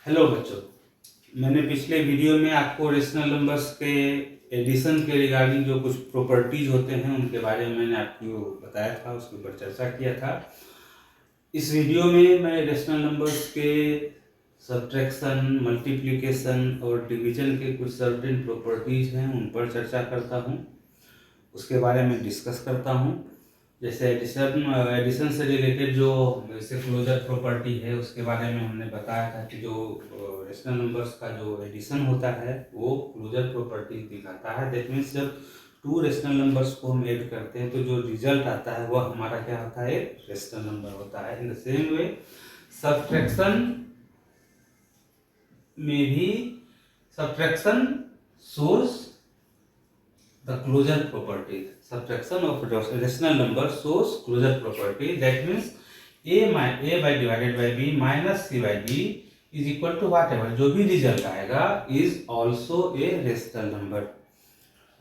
Hello बच्चों, मैंने पिछले वीडियो में आपको रेशनल नंबर्स के एडिशन के रिगार्डिंग जो कुछ प्रॉपर्टीज होते हैं उनके बारे में मैंने आपको बताया था, उसके ऊपर चर्चा किया था। इस वीडियो में मैं रेशनल नंबर्स के सब्ट्रैक्शन, मल्टीप्लिकेशन और डिवीजन के कुछ सर्टेन प्रॉपर्टीज हैं उन पर चर्चा करता हूँ, उसके बारे में डिस्कस करता हूँ। जैसे एडिशन से रिलेटेड जो जैसे क्लोजर प्रॉपर्टी है उसके बारे में हमने बताया था कि जो रेशनल नंबर्स का जो एडिशन होता है वो क्लोजर प्रॉपर्टी दिखाता है। दैट मीन्स जब टू रेशनल नंबर्स को हम ऐड करते हैं तो जो रिजल्ट आता है वह हमारा क्या होता है, एक रेशनल नंबर होता है। इन द सेम वे सब्ट्रैक्शन में भी subtraction shows the closure property. Subtraction of rational number shows closure property. That means a by divided by b minus c by d is equal to whatever, जो भी result आएगा is also a rational number.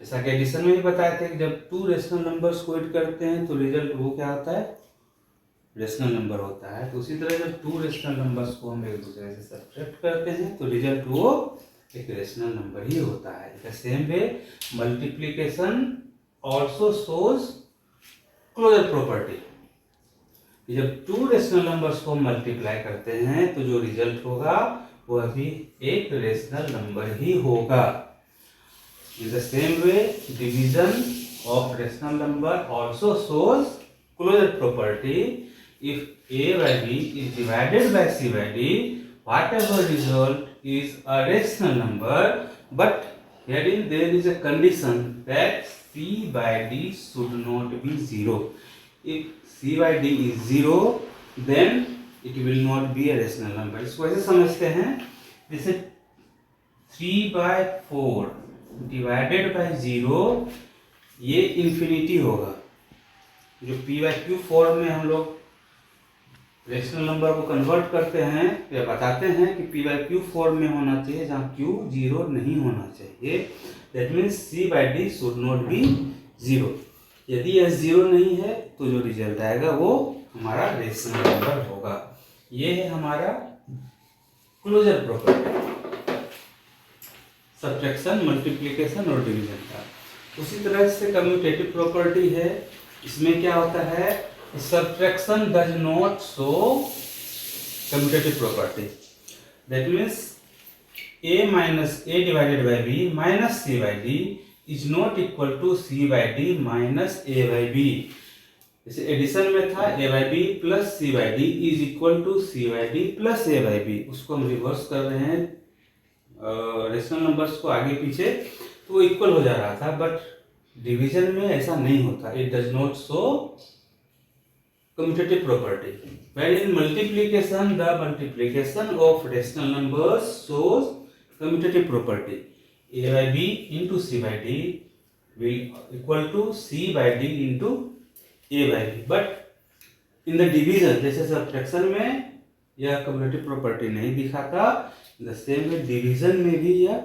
जैसा कि addition में भी बताए थे कि जब टू रेशनल नंबर्स को ऐड करते हैं तो रिजल्ट वो क्या होता है, रेशनल नंबर होता है। तो उसी तरह जब टू रेशनल नंबर्स को हम एक दूसरे से सब्ट्रैक्ट करते हैं तो रिजल्ट वो एक रेशनल नंबर ही होता है। The same way multiplication also shows closure property. जब टू रेशनल नंबर्स को मल्टीप्लाई करते हैं तो जो रिजल्ट होगा वह भी एक रेशनल नंबर ही होगा। In the same way division of rational number also shows closure property. If a by b is divided by c by d, whatever result is a rational number, but herein there is a condition that c by d should not be 0. If c by d is 0, then it will not be a rational number. इसको ऐसे समझते हैं जैसे 3/4 divided by 0 ये infinity होगा। जो p bye Q form में हम लोग रेशनल नंबर को कन्वर्ट करते हैं या बताते हैं कि p बाय क्यू फॉर्म में होना चाहिए जहाँ q 0 नहीं होना चाहिए। That means c by d should not be 0। यदि यह 0 नहीं है तो जो रिजल्ट आएगा वो हमारा रेशनल नंबर होगा। ये है हमारा क्लोजर प्रॉपर्टी, सब्ट्रैक्शन, मल्टीप्लिकेशन और डिवीजन का। उसी तरह से कम्यूटेटिव प्रॉपर्टी है। इसमें क्या होता है, subtraction does not show commutative property. That means a minus a divided by b minus c by d is not equal to c by d minus a by b. जैसे addition में था a by b plus c by d is equal to c by d plus a by b, उसको हम reverse कर रहे हैं rational numbers को आगे पीछे तो वो इक्वल हो जा रहा था। बट डिवीजन में ऐसा नहीं होता, it does not show commutative property. While in multiplication, the multiplication of rational numbers shows commutative property. A by b into c by d will equal to c by d into a by b. But in the division, जैसे subtraction में यह commutative property नहीं दिखाता, the same way division में भी यह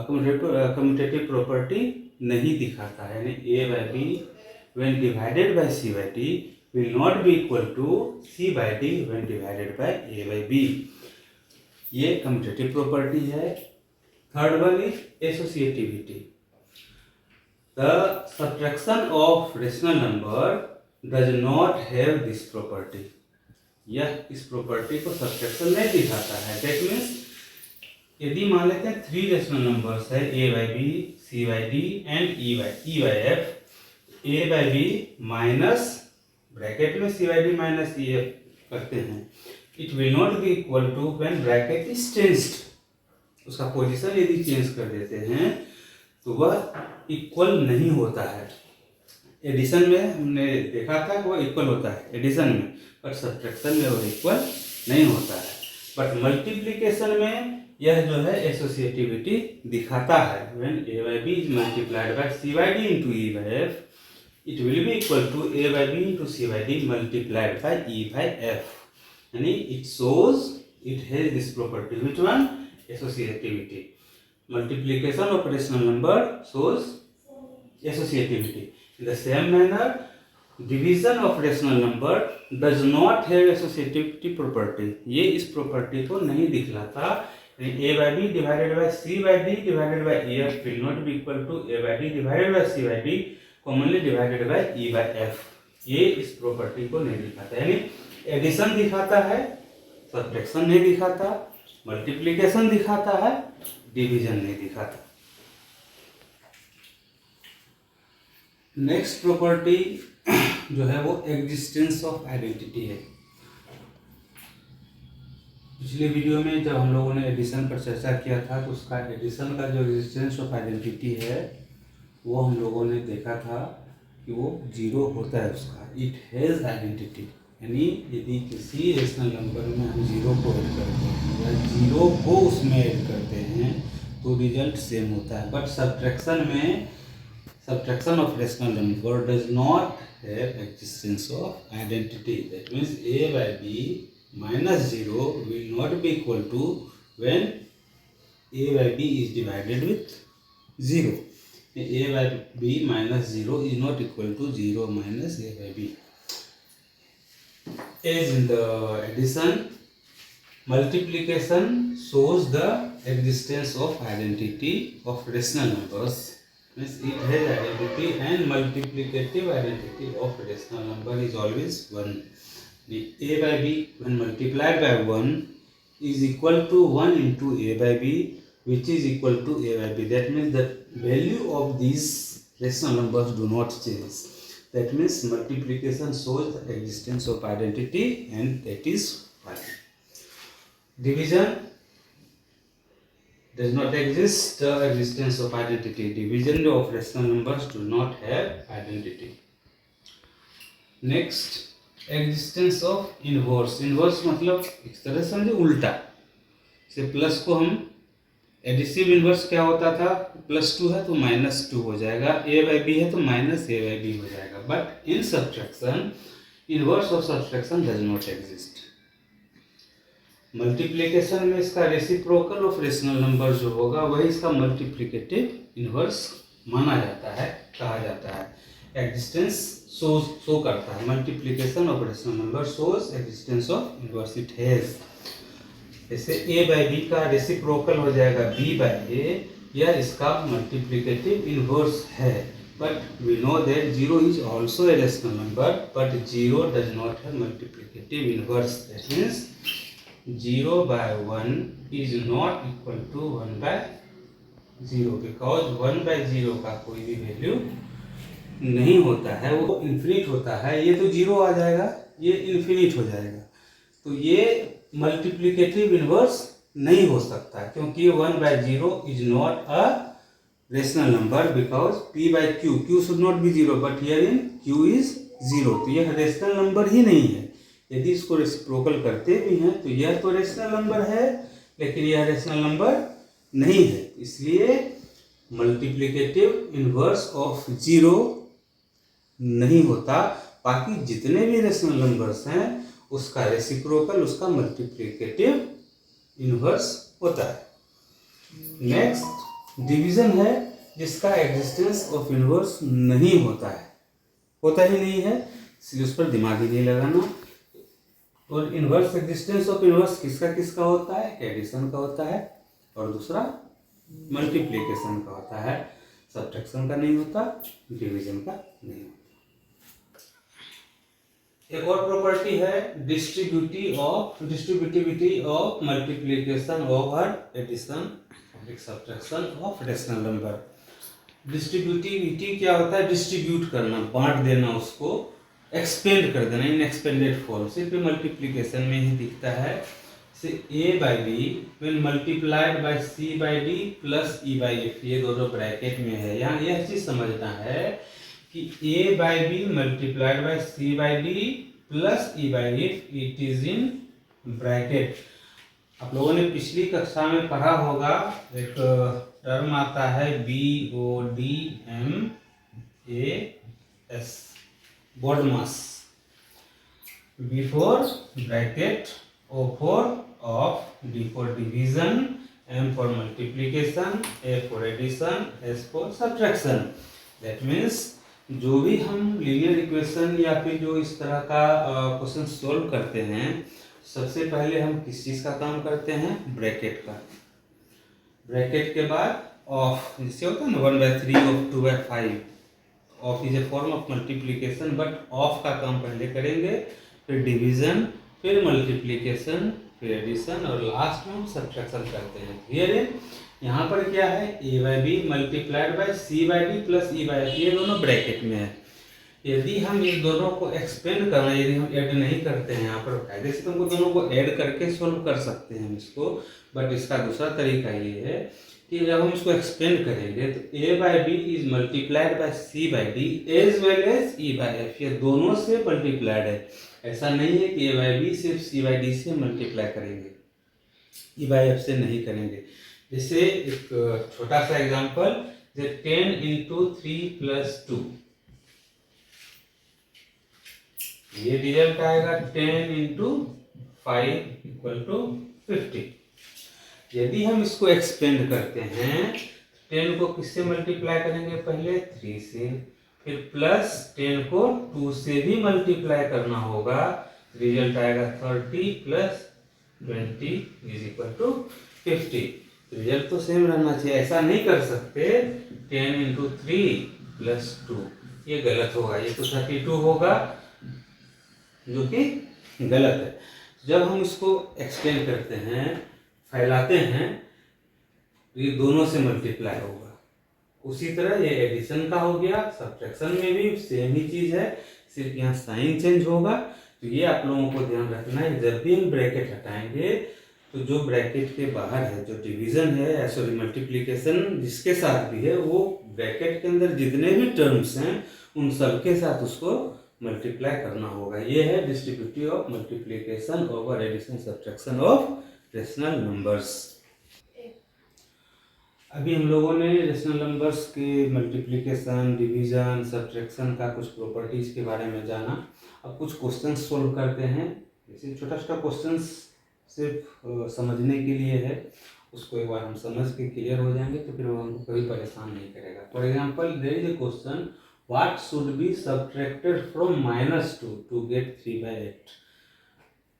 commutative property नहीं दिखाता है। यानी a by b when divided by c by d will not be equal to c by d when divided by a by b. ये कम्यूटेटिव प्रॉपर्टी है। Third one is associativity. The subtraction of rational number does not have this property. यह इस प्रॉपर्टी को subtraction नहीं दिखाता है। That means यदि मान लेते हैं थ्री रेशनल नंबर्स है a by b, c by d and e by f, a by b minus bracket में c by d minus e f करते हैं, it will not be equal to when bracket is changed. उसका position यदि change कर देते हैं तो वह इक्वल नहीं होता है। एडिशन में हमने देखा था कि वह इक्वल होता है एडिशन में, पर सब्ट्रैक्शन में वह इक्वल नहीं होता है। बट मल्टीप्लिकेशन में यह जो है एसोसिएटिविटी दिखाता है। When a by b is multiplied by c by d into e by f, it will be equal to a by b into c by d multiplied by e by f. यानी it shows, it has this property. Which one? Associativity. Multiplication of rational number shows associativity. In the same manner, division of rational number does not have associativity property, ये इस प्रॉपर्टी को नहीं दिखलाता। A by B divided by C by D divided by A F will not be equal to A by D divided by C by D commonly divided by E by F, ये इस प्रॉपर्टी को नहीं दिखाता। यानी addition दिखाता है, subtraction नहीं दिखाता, मल्टीप्लिकेशन दिखाता है, डिवीजन नहीं दिखाता। नेक्स्ट प्रॉपर्टी जो है वो एग्जिस्टेंस ऑफ आइडेंटिटी है। पिछले वीडियो में जब हम लोगों ने एडिशन पर चर्चा किया था तो उसका एडिशन का जो एग्जिस्टेंस ऑफ आइडेंटिटी है वो हम लोगों ने देखा था कि वो जीरो होता है उसका, इट हैज़ आइडेंटिटी। यानी यदि किसी रेशनल नंबर में हम जीरो को ऐड करते हैं या जीरो को उसमें ऐड करते हैं तो रिजल्ट सेम होता है। बट सब्ट्रैक्शन में subtraction of rational number does not have existence of identity. That means a by b minus 0 will not be equal to when a by b is divided with 0. A by b minus 0 is not equal to 0 minus a by b. As in the addition, multiplication shows the existence of identity of rational numbers. Means it has identity and multiplicative identity of rational number is always 1. The a by b when multiplied by 1 is equal to 1 into a by b, which is equal to a by b. That means the value of these rational numbers do not change. That means multiplication shows the existence of identity and that is 1. Division does not exist the existence of identity. Division of rational numbers do not have identity. Next, existence of inverse. Inverse मतलब इस तरह समझे उल्टा। से plus को हम adhesive inverse क्या होता था, +2 है तो -2 हो जाएगा, a बाई बी है तो -a बाई बी हो जाएगा। But in subtraction inverse of subtraction does not exist. Multiplication में इसका रेसिप्रोकल ऑफ रेशनल नंबर जो होगा वही इसका मल्टीप्लिकेटिव इनवर्स माना जाता है, कहा जाता है। एग्जिस्टेंस शो करता है। Multiplication of rational number shows existence of inverse, it has. जैसे a बाई बी का रेसिप्रोकल हो जाएगा b बाई a, या इसका मल्टीप्लिकेटिव इनवर्स है। But we know that 0 is also a rational number, but 0 does not have multiplicative inverse. That means 0 by 1 is not equal to 1 by 0 because 1 by 0 का कोई भी value नहीं होता है, वो इन्फिनिट होता है। ये तो 0 आ जाएगा, ये इन्फिनिट हो जाएगा, तो ये मल्टीप्लिकेटिव इनवर्स नहीं हो सकता क्योंकि 1 by 0 is not a rational number because p by q should not be 0 but here in q is 0, तो यह रेशनल नंबर ही नहीं है। यदि इसको रेसिप्रोकल करते भी हैं तो यह तो रेशनल नंबर है लेकिन यह रेशनल नंबर नहीं है, इसलिए मल्टीप्लिकेटिव इनवर्स ऑफ 0 नहीं होता। बाकी जितने भी रेशनल नंबर्स हैं उसका रेसिप्रोकल, उसका मल्टीप्लिकेटिव इनवर्स होता है। नेक्स्ट डिवीजन है जिसका एग्जिस्टेंस ऑफ इनवर्स नहीं होता है, होता ही नहीं है, इसलिए उस पर दिमाग ही नहीं लगाना। और इनवर्स एग्जिस्टेंस ऑफ इनवर्स किसका किसका होता है, एडिशन का होता है और दूसरा मल्टीप्लिकेशन का होता है, सब्ट्रैक्शन का नहीं होता, डिवीजन का नहीं होता। एक और प्रॉपर्टी है distributivity of multiplication over addition subtraction of rational number. Distributivity क्या होता है, डिस्ट्रीब्यूट करना, बांट देना, उसको एक्सपेंड कर देना इन एक्सपेंडेड फॉर्म। सिर्फ मल्टीप्लिकेशन में ही दिखता है। Say a by b when multiplied by c by d plus e by F, ये दोनों ब्रैकेट में है। यहाँ यह चीज समझना है कि a by b multiplied by c by d plus e by f, it is in bracket. आप लोगों ने पिछली कक्षा में पढ़ा होगा, एक टर्म आता है BODMAS, BODMAS, before bracket, O for of, D for division, M for multiplication, A for addition, S for subtraction. That means जो भी हम लीनियर इक्वेशन या फिर जो इस तरह का क्वेश्चन सॉल्व करते हैं, सबसे पहले हम किस चीज़ का काम करते हैं, ब्रैकेट का। ब्रैकेट के बाद ऑफ, जिससे होता है ना 1/3 of 2/5, of is a form of multiplication, but of का काम पहले करेंगे, फिर डिवीजन, फिर मल्टीप्लीकेशन, फिर एडिशन, और लास्ट में हम सब्ट्रैक्शन करते हैं। क्लियर है? यहाँ पर क्या है, a/b multiplied by c/d plus e/f, ये दोनों ब्रैकेट में है। यदि हम इस दोनों को एक्सपेंड करना, यदि हम ऐड नहीं करते हैं यहाँ पर, कायदे से तुमको दोनों को ऐड करके सोल्व कर सकते हैं इसको, बट इसका दूसरा तरीका ये है कि जब हम इसको एक्सपेंड करेंगे तो a/b is multiplied by c/d as well as e/f, ये दोनों से मल्टीप्लाइड है। ऐसा नहीं है कि a/b सिर्फ c/d से मल्टीप्लाई करेंगे, e/f से नहीं करेंगे। जैसे एक छोटा सा एग्जांपल, जैसे 10 × 3 + 2, ये रिजल्ट आएगा 10 × 5 = 50। यदि हम इसको एक्सपेंड करते हैं, 10 को किससे मल्टीप्लाई करेंगे, पहले 3 से, फिर प्लस 10 को 2 से भी मल्टीप्लाई करना होगा, रिजल्ट आएगा 30 + 20 = 50। रिजल्ट तो सेम रहना चाहिए, ऐसा नहीं कर सकते 10 × 3 + 2, ये गलत होगा, ये तो 32 होगा, जो कि गलत है। जब हम इसको एक्सटेंड करते हैं, फैलाते हैं, तो ये दोनों से मल्टीप्लाई होगा। उसी तरह ये एडिशन का हो गया, सब्ट्रैक्शन में भी सेम ही चीज है, सिर्फ यहाँ साइन चेंज होगा। तो ये आप लोगों को ध्यान रखना है, जब भी हम ब्रैकेट हटाएंगे तो जो ब्रैकेट के बाहर है, जो डिवीजन है, सॉरी मल्टीप्लिकेशन जिसके साथ भी है, वो ब्रैकेट के अंदर जितने भी टर्म्स हैं उन सबके साथ उसको मल्टीप्लाई करना होगा। ये है distributive of multiplication over addition subtraction of rational numbers. अभी हम लोगों ने रेशनल नंबर्स के मल्टीप्लिकेशन, डिवीजन, सब्ट्रैक्शन का कुछ प्रॉपर्टीज के बारे में जाना। अब कुछ क्वेश्चंस सोल्व करते हैं। जैसे छोटा छोटा क्वेश्चंस सिर्फ समझने के लिए है, उसको एक बार हम समझ के क्लियर हो जाएंगे तो फिर वो हमको कभी परेशान नहीं करेगा। For example, there is a question, what should be subtracted from -2 to get 3/8।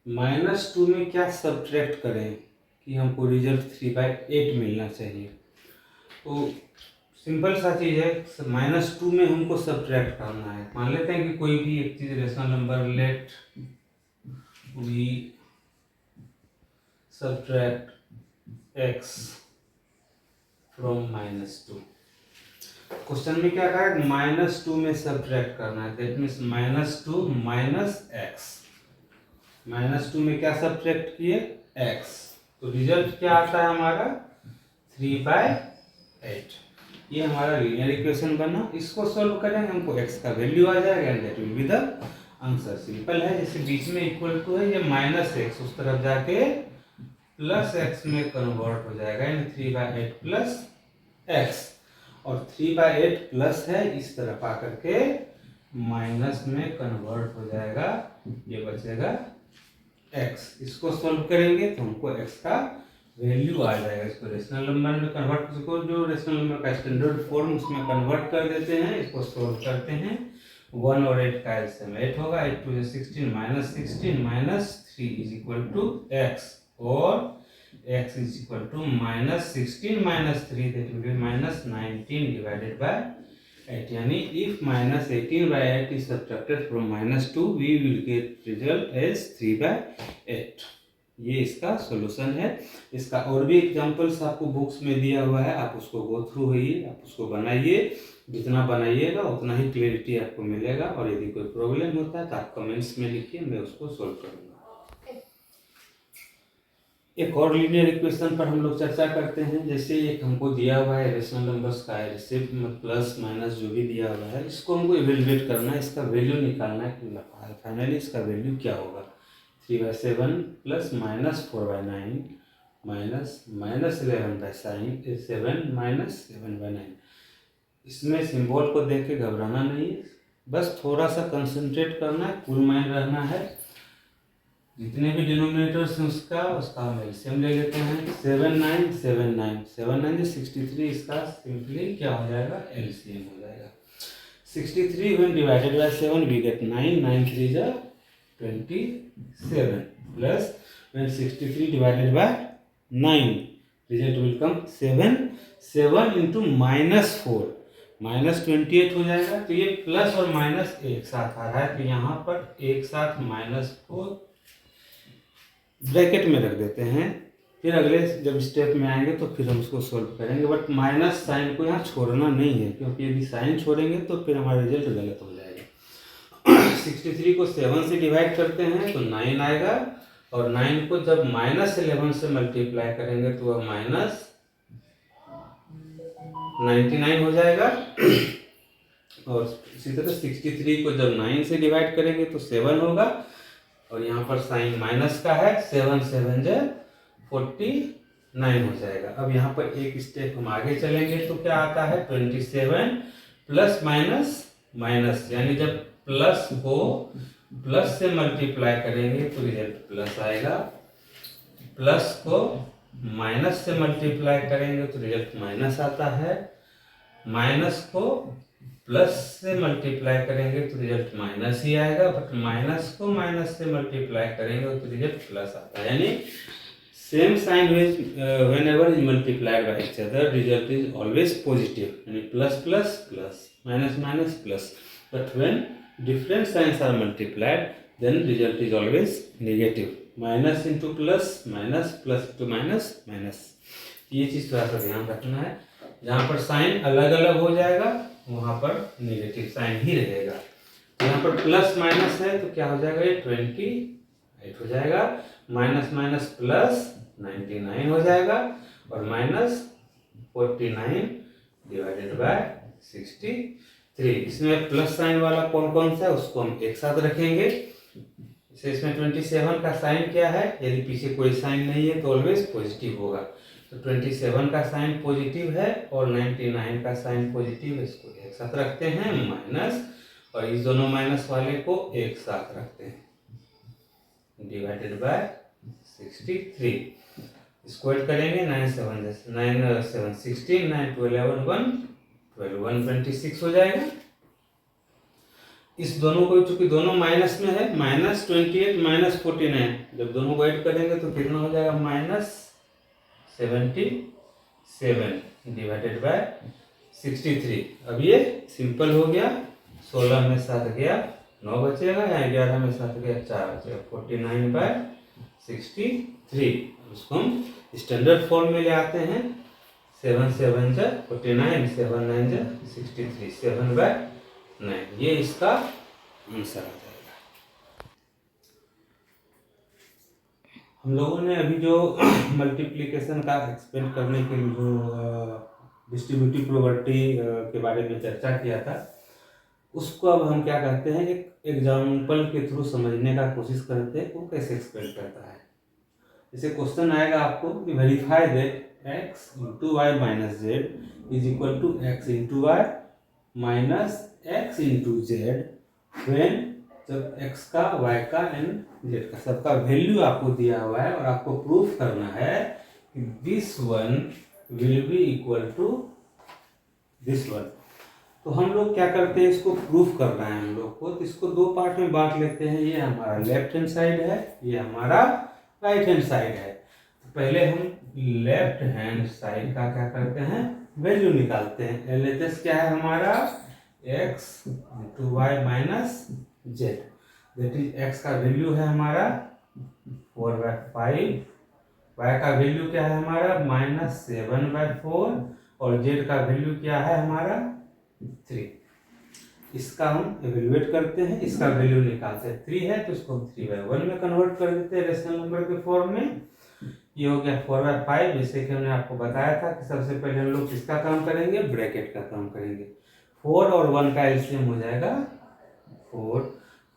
-2 में क्या सब्ट्रैक्ट करें कि हमको रिजल्ट 3/8 मिलना चाहिए। तो सिंपल सा चीज़ है, -2 में हमको सब्ट्रैक्ट करना है। मान लेते हैं कि कोई भी एक चीज़ rational number, let we subtract x from -2। Question में क्या कहा है, -2 में सब्ट्रैक्ट करना है, दैट मीन्स -2 - x। -2 में क्या सब्ट्रैक्ट किए, x, तो रिजल्ट क्या आता है हमारा 3/8। ये हमारा लीनियर इक्वेशन बना। इसको सॉल्व करेंगे, हमको x का वैल्यू आ जाएगा and that will be the answer. Simple है, जैसे बीच में इक्वल टू है, ये -x उस तरफ जाके +x में कन्वर्ट हो जाएगा, यानी 3/8 प्लस x, और 3/8 प्लस है, इस तरफ आकर के माइनस में कन्वर्ट हो जाएगा, ये बचेगा x। इसको सॉल्व करेंगे तो हमको x का वैल्यू आ जाएगा। इसको रेशनल नंबर में कन्वर्ट, इसको जो रेशनल नंबर का स्टैंडर्ड फॉर्म उसमें कन्वर्ट कर देते हैं। इसको सॉल्व करते हैं, 1 और 8 का एलसीएम 8 होगा, 8 × 2 = 16, -16 - 3 = x, और x = -16 - 3, that will be -19 / 8, यानी if -18/8 is subtracted from -2, we will get result as 3/8। ये इसका सॉल्यूशन है। इसका और भी एग्जांपल्स आपको बुक्स में दिया हुआ है, आप उसको गो थ्रू होइए, आप उसको बनाइए। जितना बनाइएगा उतना ही क्लियरिटी आपको मिलेगा, और यदि कोई प्रॉब्लम होता है तो आप कमेंट्स में लिखिए, मैं उसको सॉल्व करूँगा। एक और लीनियर इक्वेशन पर हम लोग चर्चा करते हैं। जैसे एक हमको दिया हुआ है रेशनल नंबर्स का है, जैसे प्लस माइनस जो भी दिया हुआ है, इसको हमको इवेल्युएट करना है, इसका वैल्यू निकालना है कि फाइनली इसका वैल्यू क्या होगा। 3/7 प्लस -4/9 -11/7 -7/9। इसमें सिंबल को देख के घबराना नहीं है, बस थोड़ा सा कंसंट्रेट करना है, कूल माइंड रहना है। जितने भी डिनोमिनेटर्स हैं उसका हम एलसीएम ले लेते हैं। 7 9 7 9 7 9 63, इसका सिंपली क्या हो जाएगा, एलसीएम हो जाएगा। 63 when divided by 7 we get 9, 9 3 is 27 plus when 63 divided by 9 result will come 7, 7 into -4 -28 हो जाएगा। तो ये प्लस और माइनस एक साथ आ रहा है, तो यहाँ पर एक साथ -4 ब्रैकेट में रख देते हैं। फिर अगले जब स्टेप में आएंगे तो फिर हम उसको सोल्व करेंगे, बट माइनस साइन को यहाँ छोड़ना नहीं है, क्योंकि यदि साइन छोड़ेंगे तो फिर हमारा रिजल्ट गलत हो जाएगा। 63 को 7 से डिवाइड करते हैं तो 9 आएगा, और 9 को जब -11 से मल्टीप्लाई करेंगे तो वह -99 हो जाएगा। और इसी तरह 63 को जब 9 से डिवाइड करेंगे तो 7 होगा, और यहाँ पर साइन माइनस का है, 7 7 जा 49 हो जाएगा। अब यहाँ पर एक स्टेप हम आगे चलेंगे तो क्या आता है 27 प्लस माइनस माइनस, यानी जब प्लस को प्लस से मल्टीप्लाई करेंगे तो रिजल्ट प्लस आएगा, प्लस को माइनस से मल्टीप्लाई करेंगे तो रिजल्ट माइनस आता है, माइनस को प्लस से मल्टीप्लाई करेंगे तो रिजल्ट माइनस ही आएगा, बट माइनस को माइनस से मल्टीप्लाई करेंगे तो रिजल्ट प्लस आता है। यानी same sign whenever is multiplied by each other result is always positive, यानी plus plus plus minus minus plus, but when different signs are multiplied then result is always negative, minus into plus minus, plus into minus minus. ये चीज़ थोड़ा सा ध्यान रखना है, जहाँ पर sign अलग अलग हो जाएगा वहाँ पर नेगेटिव साइन ही रहेगा। तो यहाँ पर प्लस माइनस है तो क्या हो जाएगा, ये 28 हो जाएगा, माइनस माइनस प्लस 99 हो जाएगा, और -49 डिवाइडेड बाय 63। इसमें प्लस साइन वाला कौन कौन सा है उसको हम एक साथ रखेंगे। जैसे इसमें 27 का साइन क्या है, यदि पीछे कोई साइन नहीं है तो ऑलवेज पॉजिटिव होगा, तो 27 का साइन पॉजिटिव है और 99 का साइन पॉजिटिव है, इसको एक साथ रखते हैं माइनस, और इस दोनों माइनस वाले को एक साथ रखते हैं डिवाइडेड बाय 63। इसको ऐड करेंगे 9 7 16, 9 2 11 1 26 हो जाएगा। इस दोनों को चूंकि दोनों माइनस में है, -28 -49, जब दोनों को ऐड करेंगे तो कितना हो जाएगा -77 डिवाइडेड बाय 63। अब ये सिंपल हो गया, 16 में 7 गया 9 बचेगा, या 11 में 7 गया 4 बचेगा, 49/63। उसको हम स्टैंडर्ड फॉर्म में ले आते हैं, 7 7 जा 49, 7 9 जा 63, 7/9, ये इसका आंसर आ जाएगा। हम लोगों ने अभी जो मल्टीप्लिकेशन का एक्सप्लेन करने के लिए जो डिस्ट्रीब्यूटिव प्रॉपर्टी के बारे में चर्चा किया था, उसको अब हम क्या कहते हैं, एक एग्जाम्पल के थ्रू समझने का कोशिश करते हैं वो कैसे एक्सप्लेन करता है। जैसे क्वेश्चन आएगा आपको कि verify that x into y minus z is equal to x into y minus x into z when, जब x का y का एंड z का सबका वैल्यू आपको दिया हुआ है और आपको प्रूफ करना है कि this one will be equal to this one. तो हम लोग क्या करते हैं, इसको प्रूफ करना है हम लोग को, तो इसको दो पार्ट में बांट लेते हैं। ये हमारा लेफ्ट हैंड साइड है, ये हमारा राइट हैंड साइड है। तो पहले हम लेफ्ट हैंड साइड का क्या करते हैं, वैल्यू निकालते हैं। LHS क्या है हमारा, x into y minus z, that is x का वैल्यू है हमारा 4/5, y का वैल्यू क्या है हमारा -7/4, और z का वैल्यू क्या है हमारा 3। इसका हम एवेल्युएट करते हैं, इसका वैल्यू निकालते हैं। 3 है तो इसको हम 3/1 में कन्वर्ट कर देते हैं रेशनल नंबर के फॉर्म में। ये हो गया 4/5। जैसे कि हमने आपको बताया था कि सबसे पहले हम लोग किसका काम करेंगे, ब्रैकेट का काम करेंगे। 4 और 1 का एलसीएम हो जाएगा 4,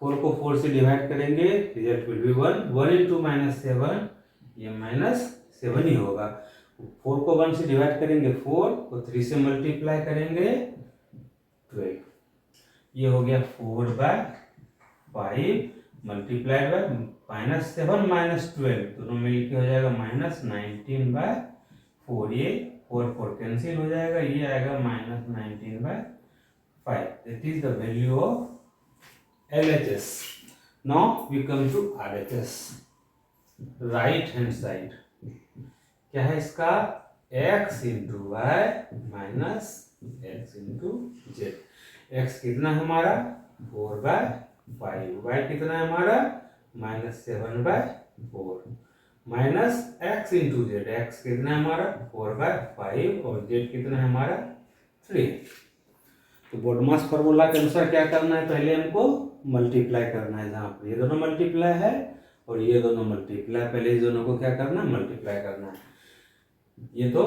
4 को 4 से डिवाइड करेंगे, रिजल्ट विल बी 1, 1 इंटू -7, ये -7 ही होगा। 4 को 1 से डिवाइड करेंगे 4, को 3 से मल्टीप्लाई करेंगे 12, ये हो गया 4/5 मल्टीप्लाइड बाय -7 -12, दोनों मिलकर हो जाएगा -19/4, ये 4 4 कैंसिल हो जाएगा, ये आएगा -19/4। 5. That is the value of LHS. Now we come to RHS. Right hand side क्या है इसका? x into y minus x into z. x कितना है हमारा? 4/5. y कितना है हमारा? -7/4 minus x into z. x कितना है हमारा? 4/5 और z कितना है हमारा? 3. तो बोडमास फॉर्मूला के अनुसार क्या करना है? पहले हमको मल्टीप्लाई करना है. जहाँ पर ये दोनों मल्टीप्लाई है और ये दोनों मल्टीप्लाई, पहले इस दोनों को क्या करना है? मल्टीप्लाई करना है. ये तो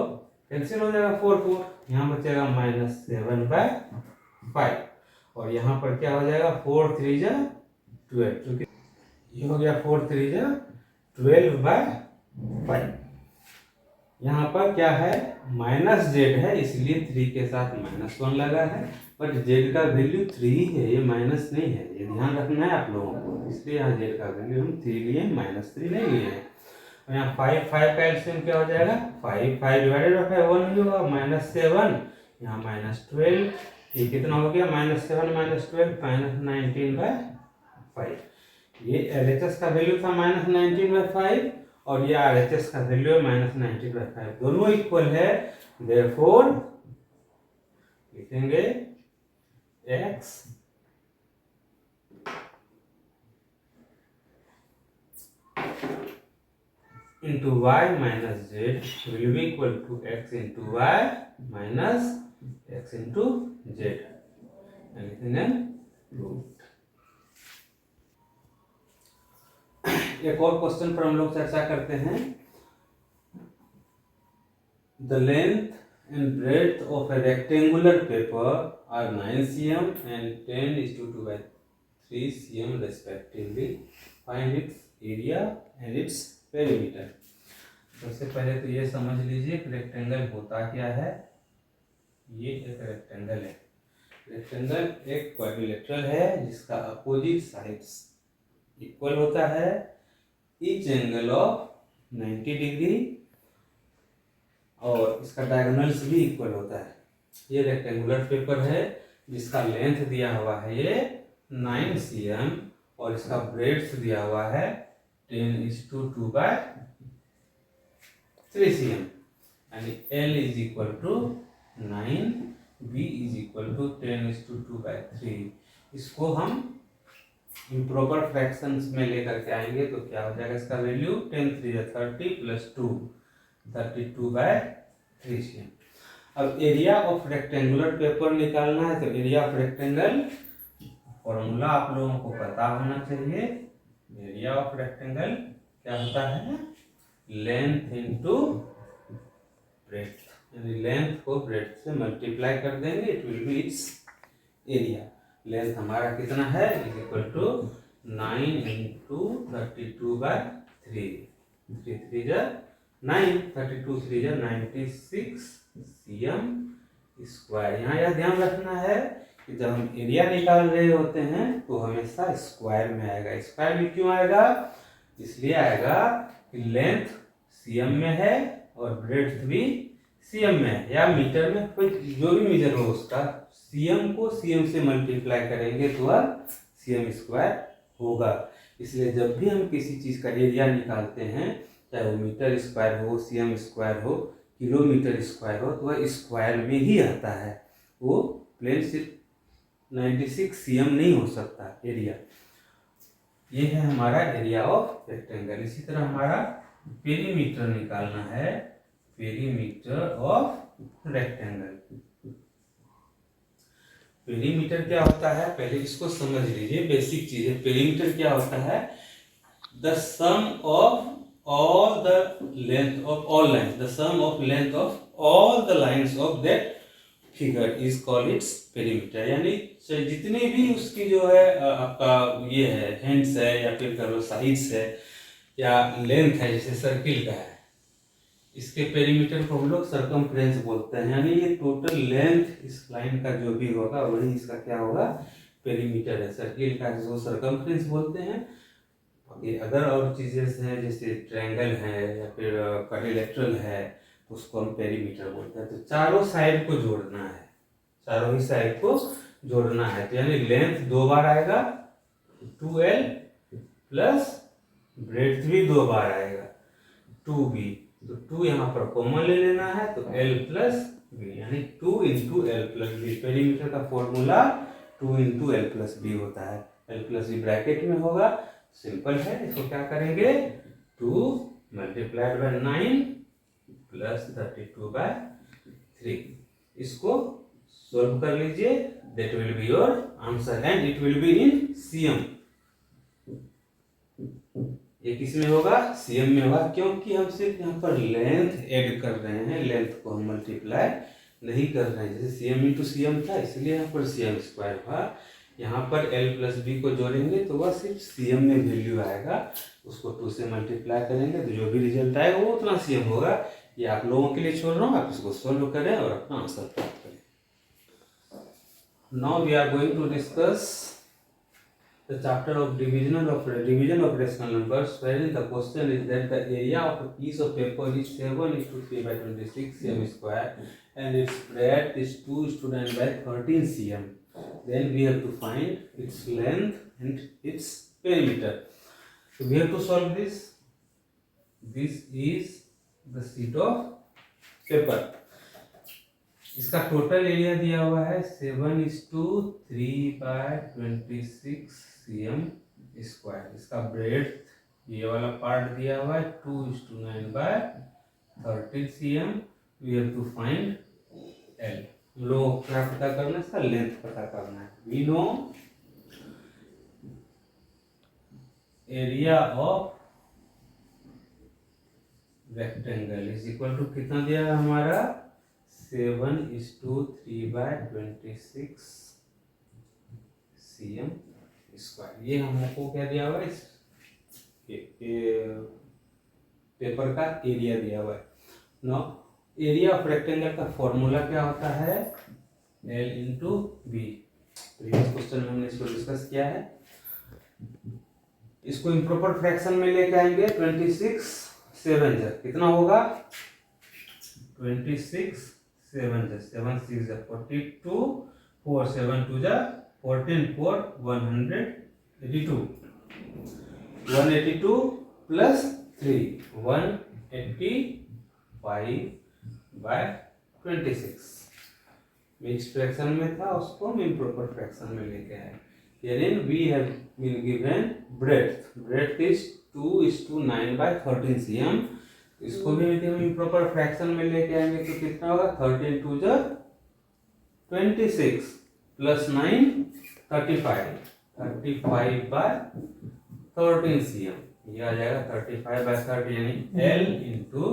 कैंसिल हो जाएगा 4 यहाँ बचेगा -7/5 और यहाँ पर क्या हो जाएगा? 4 3 जा 12, क्योंकि ये हो गया 4 3 जा 12/5. यहाँ पर क्या है? माइनस जेड है, इसलिए 3 के साथ -1 लगा है, बट जेड का वैल्यू 3 है, ये माइनस नहीं है. ये ध्यान रखना है आप लोगों को. इसलिए यहाँ जेड का वैल्यू हम 3 लिए, -3 नहीं लिए हैं. यहाँ 5 का एलसीएम क्या हो जाएगा? 5 डिवाइडेड बाय 5 1 ही होगा. -7 यहाँ -12, ये कितना हो गया? -7 -12 -19/5. ये एलएचएस का वैल्यू था -19/5 और ये आरएचएस का वैल्यू है -19/5. दोनों इक्वल है, देयरफॉर लिखेंगे x into y minus z will be equal to x into y minus x into z. Anything else? एक और क्वेश्चन पर हम लोग चर्चा करते हैं. The length and breadth of a rectangular paper are 9 cm and 10:2/3 cm respectively. Find its area and its perimeter. सबसे पहले तो ये समझ लीजिए कि रेक्टेंगल होता क्या है. ये एक रेक्टेंगल है. रेक्टेंगल एक क्वाड्रिलेटरल है जिसका अपोजिट साइड्स इक्वल होता है. ईच एंगल ऑफ 90 डिग्री और इसका डायगोनल्स भी इक्वल होता है. ये रेक्टेंगुलर पेपर है जिसका लेंथ दिया हुआ है ये 9 cm और इसका ब्रेड्थ दिया हुआ है 10:2/3 cm. यानी L is equal to 9, B is equal to 10:2/3. इसको हम इम्प्रॉपर फ्रैक्शंस में लेकर के आएंगे तो क्या हो जाएगा? इसका वैल्यू 10 3 30 + 2 32/3 cm. अब एरिया ऑफ रेक्टेंगुलर पेपर निकालना है तो एरिया ऑफ रेक्टेंगल फॉर्मूला आप लोगों को पता होना चाहिए. एरिया ऑफ रेक्टेंगल क्या होता है? Length into breadth. यानी लेंथ को ब्रेड्थ से मल्टीप्लाई कर देंगे, it will be it's area. Length हमारा कितना है? Is equal to 9 × 32/3. 3 3 जा 9, 32 3 जा 96 cm स्क्वायर. यहाँ यह ध्यान रखना है कि जब हम एरिया निकाल रहे होते हैं तो हमेशा स्क्वायर में आएगा. स्क्वायर में क्यों आएगा? इसलिए आएगा कि लेंथ cm में है और ब्रेड्थ भी cm में है या मीटर में, कोई जो भी मेजर हो उसका cm को cm से मल्टीप्लाई करेंगे तो वह cm स्क्वायर होगा. इसलिए जब भी हम किसी चीज़ का एरिया निकालते हैं, चाहे वो मीटर स्क्वायर हो, cm स्क्वायर हो, किलोमीटर स्क्वायर हो, तो वह स्क्वायर में ही आता है. वो प्लेन सिर्फ 96 cm नहीं हो सकता एरिया. ये है हमारा एरिया ऑफ रेक्टेंगल. इसी तरह हमारा पेरीमीटर निकालना है. Perimeter of rectangle. पेरीमीटर क्या होता है? पहले इसको समझ लीजिए, बेसिक चीज है. पेरीमीटर क्या होता है? The sum of all the length of all lines, the sum of length of all the lines of that figure is called its perimeter. यानी जितने भी उसकी जो है आपका ये है हैंड्स है या फिर करो साइड्स है या लेंथ है, जैसे सर्किल का है, इसके पेरीमीटर को हम लोग सर्कमफ्रेंस बोलते हैं. यानी ये टोटल लेंथ इस लाइन का जो भी होगा वही इसका क्या होगा? पेरीमीटर है. सर्किल का जो सर्कमफ्रेंस बोलते हैं. ये अगर और चीजें हैं जैसे ट्रायंगल है या फिर क्वाड्रिलेटरल है तो उसको हम पेरीमीटर बोलते हैं. तो चारों साइड को जोड़ना है, चारों ही साइड को जोड़ना है, तो यानी लेंथ 2 बार आएगा 2l प्लस ब्रेड्थ भी 2 बार आएगा 2b। तो 2 यहाँ पर कॉमन ले लेना है, तो l प्लस b यानी 2 into L plus B. Perimeter का formula 2 into L plus B होता है। एल प्लस बी ब्रैकेट में होगा, सिंपल है। इसको क्या करेंगे 2 मल्टीप्लाइड बाय 9 प्लस 32 बाय 3। इसको सोल्व कर लीजिए, that will be your answer and it will be in CM. ये किस में होगा, सीएम में होगा, क्योंकि हम सिर्फ यहाँ पर लेंथ ऐड कर रहे हैं, लेंथ को हम मल्टीप्लाई नहीं कर रहे हैं। जैसे सीएम इंटू सीएम था, इसलिए यहाँ पर सीएम स्क्वायर हुआ। यहाँ पर एल प्लस बी को जोड़ेंगे तो वह सिर्फ सीएम में वैल्यू आएगा, उसको 2 से मल्टीप्लाई करेंगे तो जो भी रिजल्ट आएगा वो उतना सीएम होगा। ये आप लोगों के लिए छोड़ रहा हूँ, आप इसको सोल्व करें और अपना आंसर प्राप्त करें। Now we are going to discuss the chapter of division of rational numbers, wherein the question is that the area of a piece of paper is 7:3/26 cm square and its breadth is 2:9/13 cm. Then we have to find its length and its perimeter. So we have to solve this. This is the sheet of paper. इसका total area दिया हुआ है 7:3/26 cm square. इसका breadth ये वाला part दिया हुआ है 2:9/13 cm। We have to find L. हम लोग क्या पता करना है, इसका लेंथ पता करना है। We know area of rectangle is equal to कितना दिया है हमारा 7:3/26 cm स्क्वायर। ये हमको क्या दिया हुआ है, इस पेपर का एरिया दिया हुआ है। नो एरिया ऑफ रेक्टेंगल का फॉर्मूला क्या होता है, L into b. Previous question में हमने इसको डिस्कस किया है। इसको इम्प्रॉपर फ्रैक्शन में लेके आएंगे 26 7 कितना होगा 26 7 7 6 42 4 7 2 14 4 182 182 प्लस 3 185/26 मिक्स फ्रैक्शन में था, उसको हम इम्प्रॉपर फ्रैक्शन में लेके आए। Herein we have been given breadth is 2:9/13 cm। इसको भी यदि हम इम्प्रॉपर फ्रैक्शन में लेके आएंगे तो कितना होगा 13 2 26 प्लस 9 35/13 cm। ये आ जाएगा 35/30 यानी L into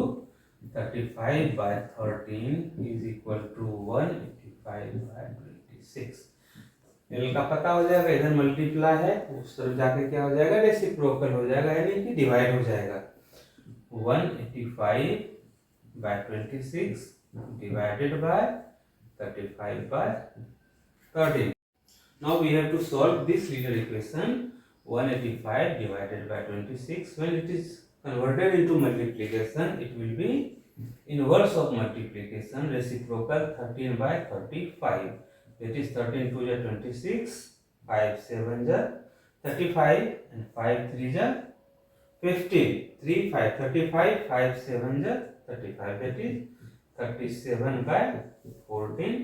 35/13 is equal to 185/26। L का पता हो जाएगा, इधर मल्टीप्लाई है, उस तरफ जाके क्या हो जाएगा रेसिप्रोकल हो जाएगा, यानी कि डिवाइड हो जाएगा। 185/26 divided by 35/13. Now we have to solve this linear equation 185 divided by 26. When it is converted into multiplication, it will be inverse of multiplication, reciprocal 13/35. That is 13 2 26, 5 7 35 and 5 3 15, 3 5 35, 5 7 35, that is 37/14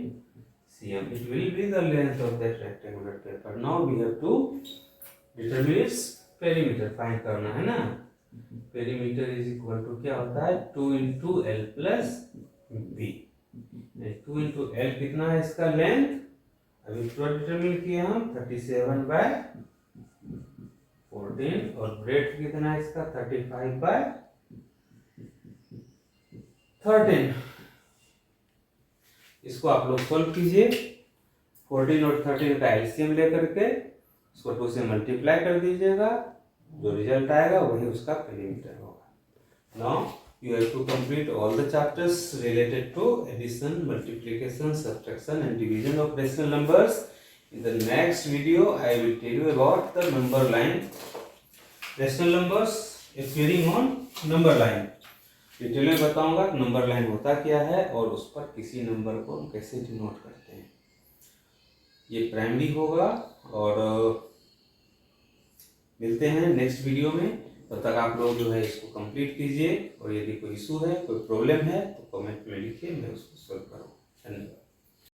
cm. It will be the length of that rectangular paper. Now we have to determine its perimeter. Find करना है ना। Perimeter is equal to क्या होता है 2 into L plus b. 2 into L कितना है इसका length, अभी तुरंत डिटरमिन किए हम 37/14 और ब्रेड्थ कितना है इसका 35/13। इसको आप लोग सोल्व कीजिए। 14 और 13 का एलसीएम लेकर के उसको 2 से मल्टीप्लाई कर दीजिएगा, जो रिजल्ट आएगा वही उसका पेरीमीटर होगा। Now you have to complete all the chapters related to addition, multiplication, subtraction and division of rational numbers. In the next video I will tell you about the number line, rational numbers appearing on number line. Detail में बताऊंगा number line होता क्या है और उस पर किसी number को हम कैसे डिनोट करते हैं। ये प्राइमरी होगा। और मिलते हैं नेक्स्ट वीडियो में। तब तक आप लोग जो है इसको कंप्लीट कीजिए, और यदि कोई इशू है, कोई प्रॉब्लम है तो कमेंट में लिखिए, मैं उसको सॉल्व करूँगा। धन्यवाद।